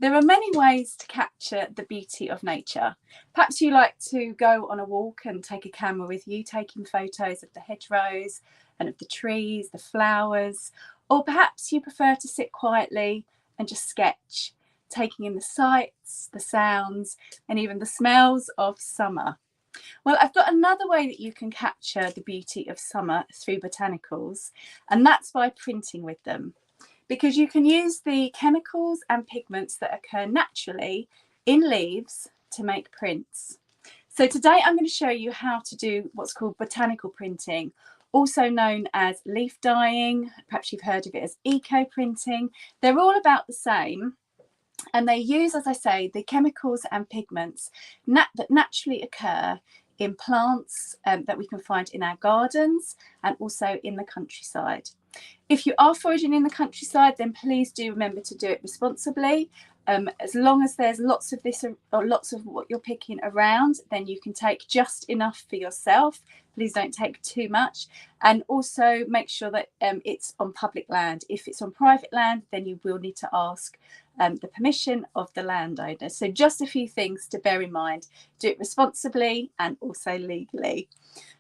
There are many ways to capture the beauty of nature. Perhaps you like to go on a walk and take a camera with you, taking photos of the hedgerows and of the trees, the flowers, or perhaps you prefer to sit quietly and just sketch, taking in the sights, the sounds, and even the smells of summer. Well, I've got another way that you can capture the beauty of summer through botanicals, and that's by printing with them. Because you can use the chemicals and pigments that occur naturally in leaves to make prints. So today I'm going to show you how to do what's called botanical printing, also known as leaf dyeing. Perhaps you've heard of it as eco printing. They're all about the same, and they use, as I say, the chemicals and pigments that naturally occur in plants that we can find in our gardens and also in the countryside. If you are foraging in the countryside, then please do remember to do it responsibly. As long as there's lots of this or lots of what you're picking around, then you can take just enough for yourself. Please don't take too much, and also make sure that it's on public land. If it's on private land, then you will need to ask the permission of the landowner. So just a few things to bear in mind. Do it responsibly and also legally.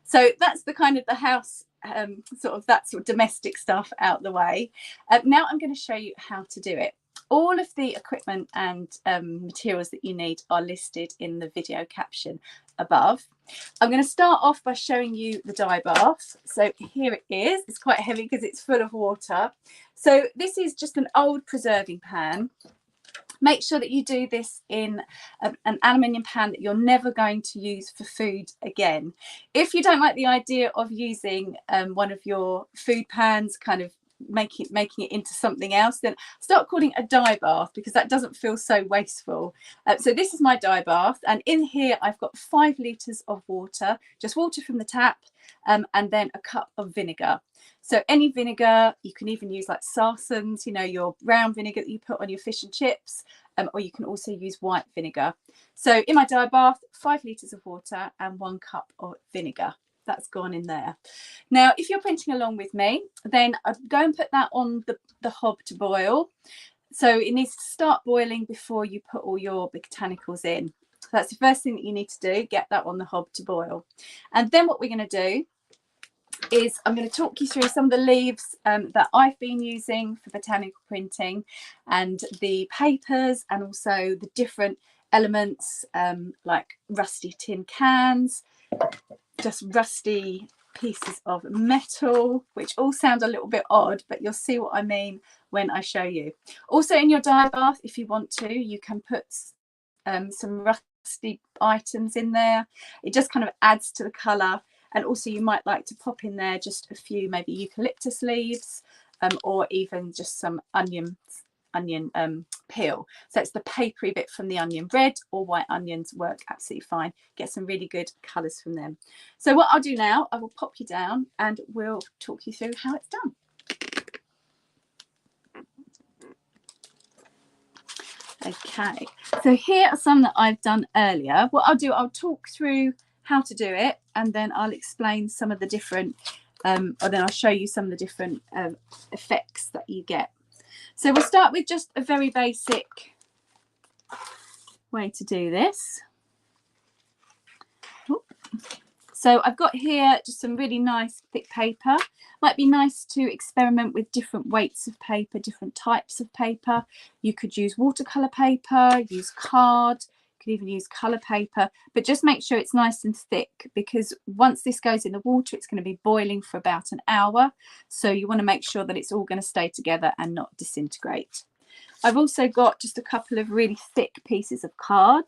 So that's the kind of the house sort of domestic stuff out the way. Now I'm going to show you how to do it. All of the equipment and materials that you need are listed in the video caption above. I'm going to start off by showing you the dye bath. So here it is. It's quite heavy because it's full of water. So this is just an old preserving pan. Make sure that you do this in an aluminium pan that you're never going to use for food again. If you don't like the idea of using one of your food pans, kind of making it into something else, then start calling it a dye bath, because that doesn't feel so wasteful. So this is my dye bath, and in here I've got 5 litres of water, just water from the tap, and then a cup of vinegar. So any vinegar, you can even use like Sarson's, you know, your brown vinegar that you put on your fish and chips, or you can also use white vinegar. So in my dye bath, 5 litres of water and 1 cup of vinegar. That's gone in there. Now, if you're printing along with me, then I'd go and put that on the hob to boil. So it needs to start boiling before you put all your botanicals in. So that's the first thing that you need to do, get that on the hob to boil. And then what we're going to do is I'm going to talk you through some of the leaves that I've been using for botanical printing, and the papers, and also the different elements like rusty tin cans, just rusty pieces of metal, which all sound a little bit odd, but you'll see what I mean when I show you. Also in your dye bath, if you want to, you can put some rusty items in there. It just kind of adds to the colour. And also you might like to pop in there just a few maybe eucalyptus leaves, or even just some onion peel. So it's the papery bit from the onion. Red or white onions work absolutely fine. Get some really good colours from them. So what I'll do now, I will pop you down and we'll talk you through how it's done. Okay, so here are some that I've done earlier. What I'll do, I'll talk through how to do it, and then I'll explain some of the different, or then I'll show you some of the different effects that you get. So we'll start with just a very basic way to do this. So I've got here just some really nice thick paper. Might be nice to experiment with different weights of paper, different types of paper. You could use watercolour paper, use card, you could even use colour paper, but just make sure it's nice and thick, because once this goes in the water, it's going to be boiling for about an hour. So you want to make sure that it's all going to stay together and not disintegrate. I've also got just a couple of really thick pieces of card.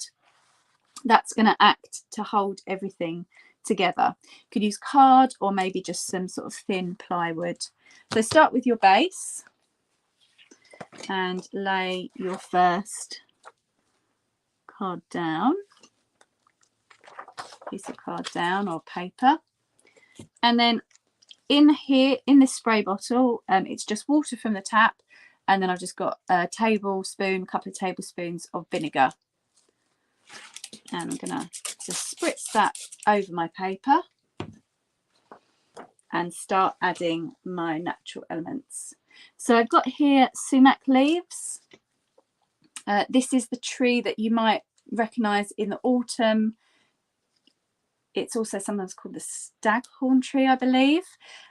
That's going to act to hold everything together. You could use card or maybe just some sort of thin plywood. So start with your base and lay your first card down, piece of card down or paper, and then in here in this spray bottle, it's just water from the tap, and then I've just got a tablespoon, a couple of tablespoons of vinegar, and I'm gonna just spritz that over my paper and start adding my natural elements. So I've got here sumac leaves, This is the tree that you might recognise in the autumn. It's also sometimes called the staghorn tree, I believe.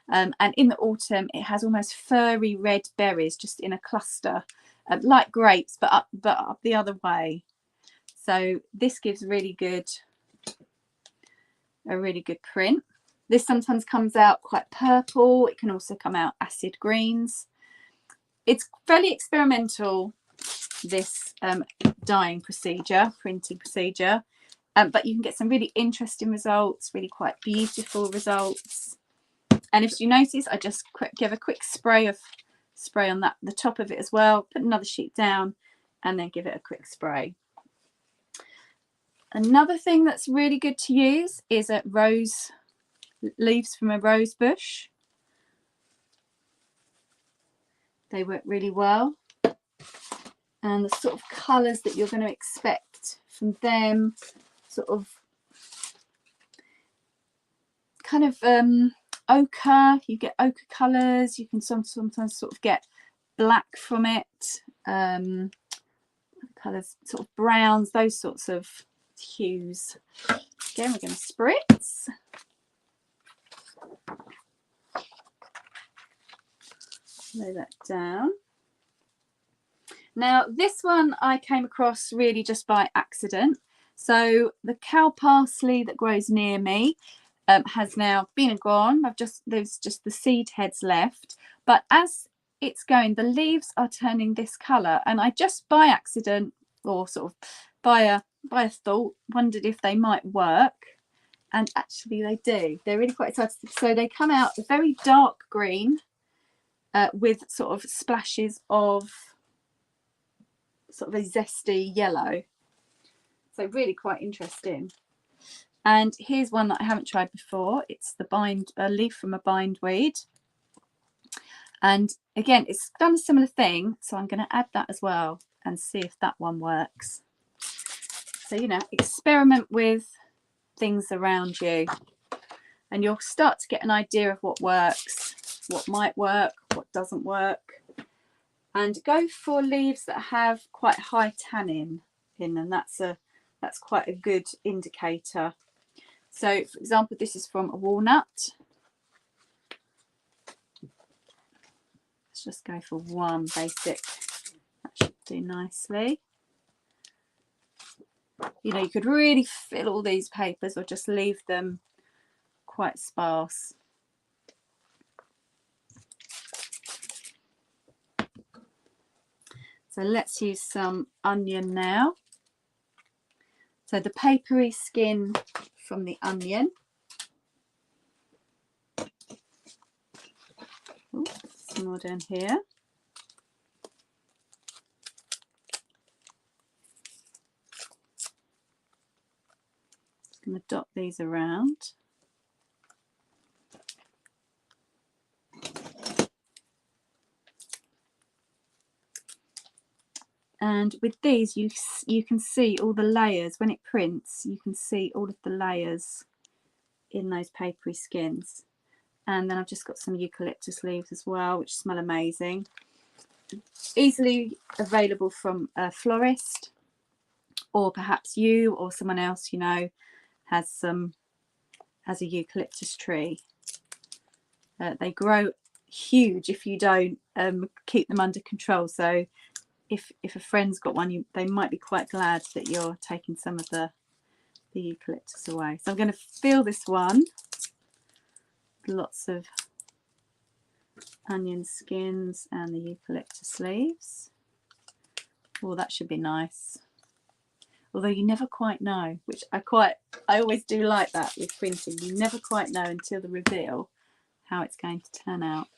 And in the autumn, it has almost furry red berries just in a cluster, like grapes, but up the other way. So this gives a really good print. This sometimes comes out quite purple. It can also come out acid greens. It's fairly experimental, this dyeing procedure, printing procedure. But you can get some really interesting results, really quite beautiful results. And if you notice, I just give a quick spray on that, the top of it as well, put another sheet down and then give it a quick spray. Another thing that's really good to use is leaves from a rose bush. They work really well. And the sort of colours that you're going to expect from them, sort of kind of ochre. You get ochre colours. You can sometimes sort of get black from it. Colours, sort of browns, those sorts of hues. Again, we're going to spritz. Lay that down. Now this one I came across really just by accident. So the cow parsley that grows near me has now been and gone. There's just the seed heads left, but as it's going, the leaves are turning this colour, and I just by accident, or sort of by a thought, wondered if they might work, and actually they do. They're really quite excited. So they come out very dark green with sort of splashes of sort of a zesty yellow. So really quite interesting. And here's one that I haven't tried before. It's the leaf from a bindweed. And again, it's done a similar thing. So I'm going to add that as well and see if that one works. So, you know, experiment with things around you and you'll start to get an idea of what works, what might work, what doesn't work. And go for leaves that have quite high tannin in them. That's quite a good indicator. So, for example, this is from a walnut. Let's just go for one basic. That should do nicely. You know, you could really fill all these papers or just leave them quite sparse. So let's use some onion now. So the papery skin from the onion. Ooh, some more down here. Just going to dot these around. And with these, you can see all the layers. When it prints, you can see all of the layers in those papery skins. And then I've just got some eucalyptus leaves as well, which smell amazing. Easily available from a florist, or perhaps you or someone else you know has a eucalyptus tree. They grow huge if you don't keep them under control. So if a friend's got one, they might be quite glad that you're taking some of the eucalyptus away. So I'm going to fill this one with lots of onion skins and the eucalyptus leaves. Oh, that should be nice. Although you never quite know, which I always do like that with printing. You never quite know until the reveal how it's going to turn out.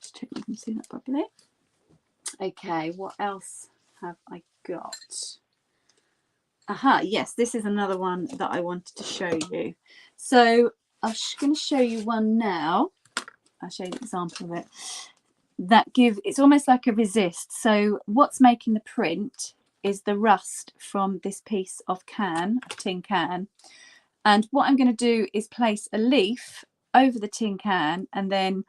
Just check you can see that properly. Okay, what else have I got? Aha, yes, this is another one that I wanted to show you. So I'm going to show you one now. I'll show you an example of it. It's almost like a resist. So what's making the print is the rust from this piece of tin can. And what I'm going to do is place a leaf over the tin can and then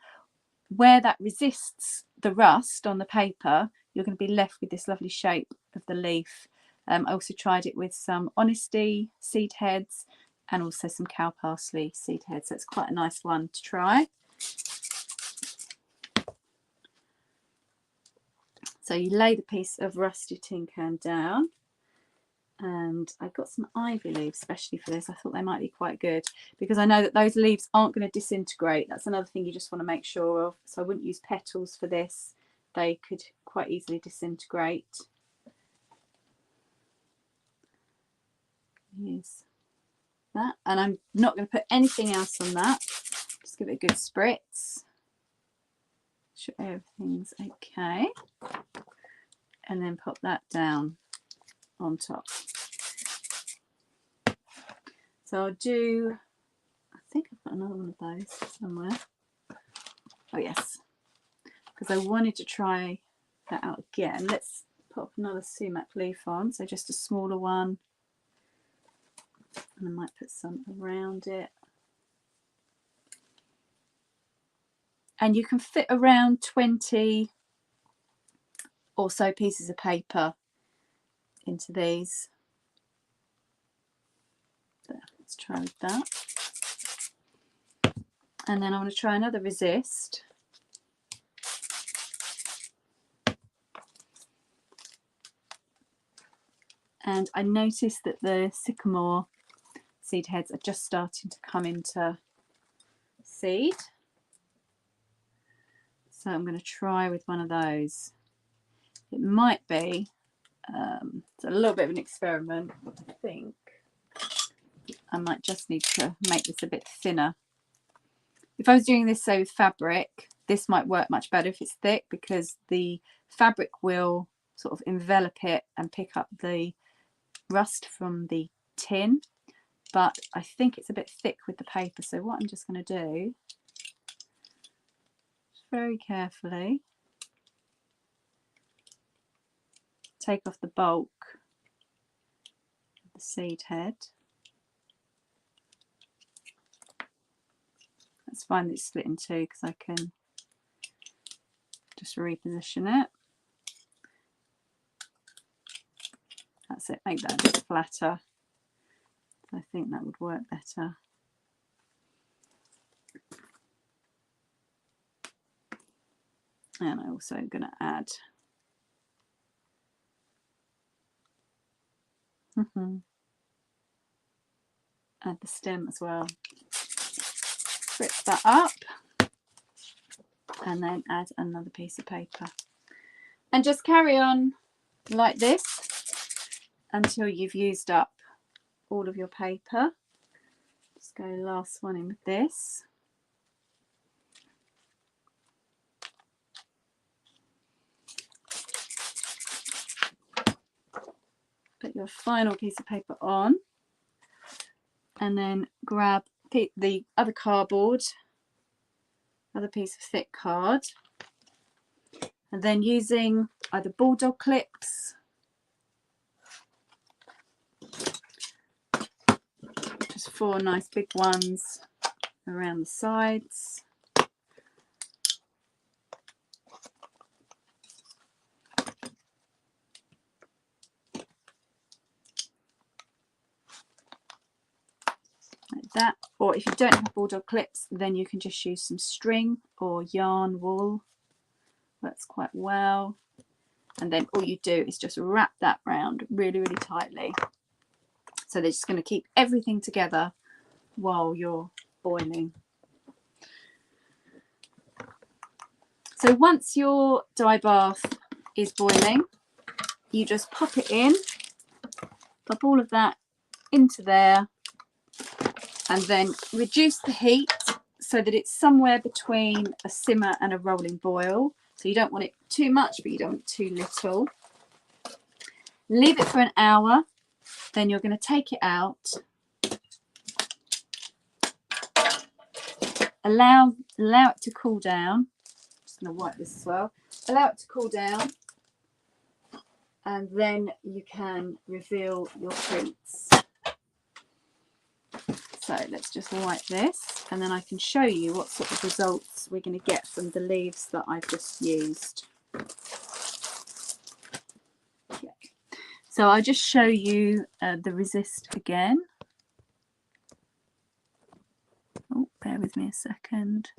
where that resists the rust on the paper, you're going to be left with this lovely shape of the leaf. I also tried it with some honesty seed heads and also some cow parsley seed heads. So it's quite a nice one to try. So you lay the piece of rusty tin can down, and I got some ivy leaves especially for this. I thought they might be quite good because I know that those leaves aren't going to disintegrate. That's another thing you just want to make sure of. So I wouldn't use petals for this. They could quite easily disintegrate. Use that, and I'm not going to put anything else on that. Just give it a good spritz. Sure everything's okay, and then pop that down on top. So I'll do, I think I've got another one of those somewhere. Oh yes, because I wanted to try that out again. Let's pop another sumac leaf on, so just a smaller one, and I might put some around it. And you can fit around 20 or so pieces of paper into these. There, let's try with that. And then I want to try another resist. And I noticed that the sycamore seed heads are just starting to come into seed. So I'm going to try with one of those. It might be, it's a little bit of an experiment. I think I might just need to make this a bit thinner. If I was doing this, say, with fabric, this might work much better if it's thick, because the fabric will sort of envelop it and pick up the rust from the tin. But I think it's a bit thick with the paper. So what I'm just going to do, very carefully, take off the bulk of the seed head. It's fine that it's split in two because I can just reposition it. That's it, make that a bit flatter. I think that would work better. And I'm also going to add add the stem as well. Spritz that up and then add another piece of paper. And just carry on like this until you've used up all of your paper. Just go last one in with this. Put your final piece of paper on and then grab the other cardboard, other piece of thick card, and then using either bulldog clips, just 4 nice big ones around the sides. Like that. Or if you don't have bulldog clips, then you can just use some string or yarn wool. Works quite well. And then all you do is just wrap that round really, really tightly. So they're just going to keep everything together while you're boiling. So once your dye bath is boiling, you just pop it in, pop all of that into there, and then reduce the heat so that it's somewhere between a simmer and a rolling boil. So you don't want it too much, but you don't want it too little. Leave it for an hour, then you're going to take it out. Allow it to cool down. I'm just going to wipe this as well. Allow it to cool down, and then you can reveal your prints. So let's just wipe this, and then I can show you what sort of results we're going to get from the leaves that I've just used. Okay. So I'll just show you the resist again. Oh, bear with me a second.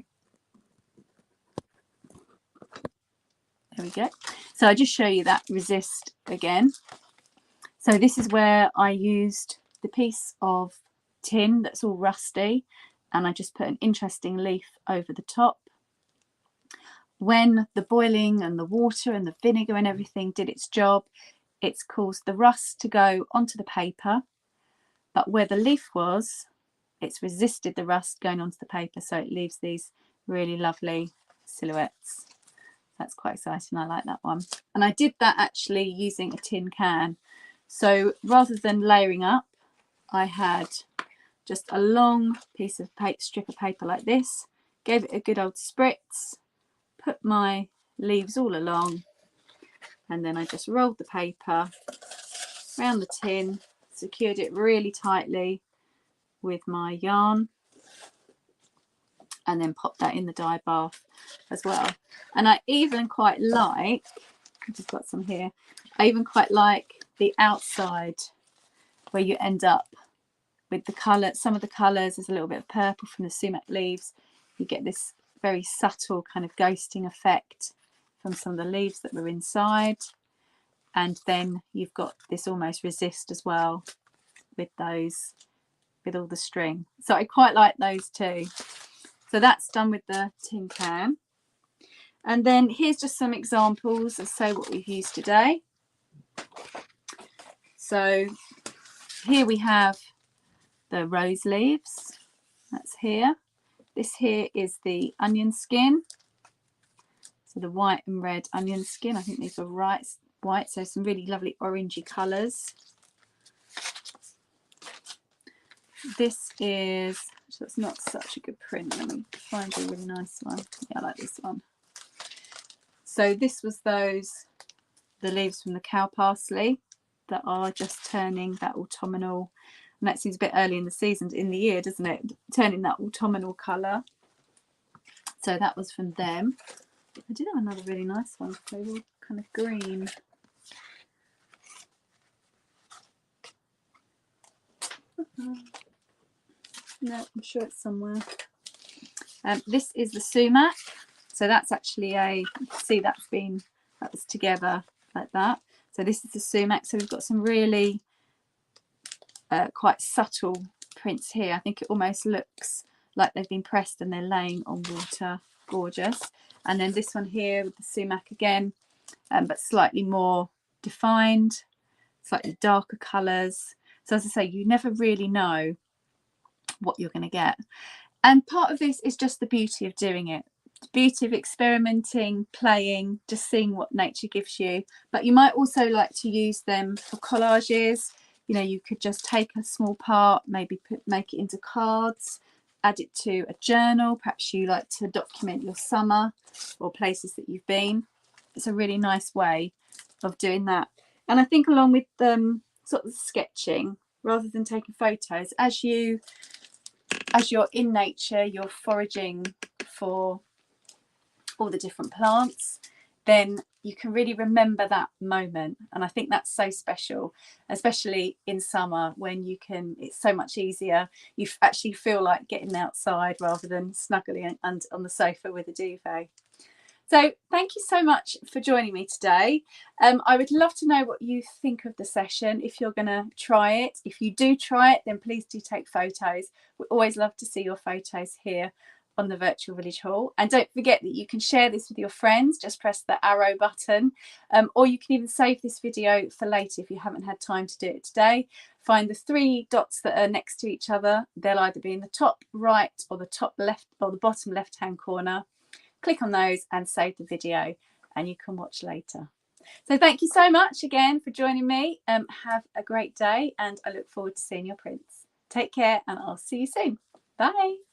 There we go. So I'll just show you that resist again. So this is where I used the piece of tin that's all rusty, and I just put an interesting leaf over the top. When the boiling and the water and the vinegar and everything did its job, it's caused the rust to go onto the paper, but where the leaf was, it's resisted the rust going onto the paper, so it leaves these really lovely silhouettes. That's quite exciting. I like that one. And I did that actually using a tin can. So rather than layering up, I had just a long piece of strip of paper like this, gave it a good old spritz, put my leaves all along, and then I just rolled the paper around the tin, secured it really tightly with my yarn, and then popped that in the dye bath as well. And I even quite like, I've just got some here, I even quite like the outside where you end up with the colour. Some of the colours, there's a little bit of purple from the sumac leaves. You get this very subtle kind of ghosting effect from some of the leaves that were inside, and then you've got this almost resist as well with those, with all the string. So I quite like those too. So that's done with the tin can. And then here's just some examples of what we've used today. So here we have the rose leaves, that's here. This here is the onion skin, so the white and red onion skin. I think these are white, so some really lovely orangey colours. This is, so it's not such a good print. Let me find a really nice one. Yeah, I like this one. So this was the leaves from the cow parsley that are just turning that autumnal, and that seems a bit early in the season, in the year, doesn't it? Turning that autumnal colour. So that was from them. I did have another really nice one. They were all kind of green. No, I'm sure it's somewhere. This is the sumac. So that's actually see that was together like that. So this is the sumac. So we've got some really quite subtle prints here. I think it almost looks like they've been pressed and they're laying on water. Gorgeous. And then this one here with the sumac again, but slightly more defined, slightly darker colours. So as I say, you never really know what you're going to get. And part of this is just the beauty of doing it. The beauty of experimenting, playing, just seeing what nature gives you. But you might also like to use them for collages. You know, you could just take a small part, maybe make it into cards, add it to a journal. Perhaps you like to document your summer or places that you've been. It's a really nice way of doing that. And I think along with sort of sketching, rather than taking photos, as you're in nature, you're foraging for all the different plants, then you can really remember that moment. And I think that's so special, especially in summer when it's so much easier. You actually feel like getting outside rather than snuggling on the sofa with a duvet. So thank you so much for joining me today. I would love to know what you think of the session, if you're going to try it. If you do try it, then please do take photos. We always love to see your photos here on the Virtual Village Hall. And don't forget that you can share this with your friends. Just press the arrow button, or you can even save this video for later if you haven't had time to do it today. Find the 3 dots that are next to each other. They'll either be in the top right or the top left or the bottom left hand corner. Click on those and save the video, and you can watch later. So thank you so much again for joining me. Have a great day, and I look forward to seeing your prints. Take care, and I'll see you soon. Bye.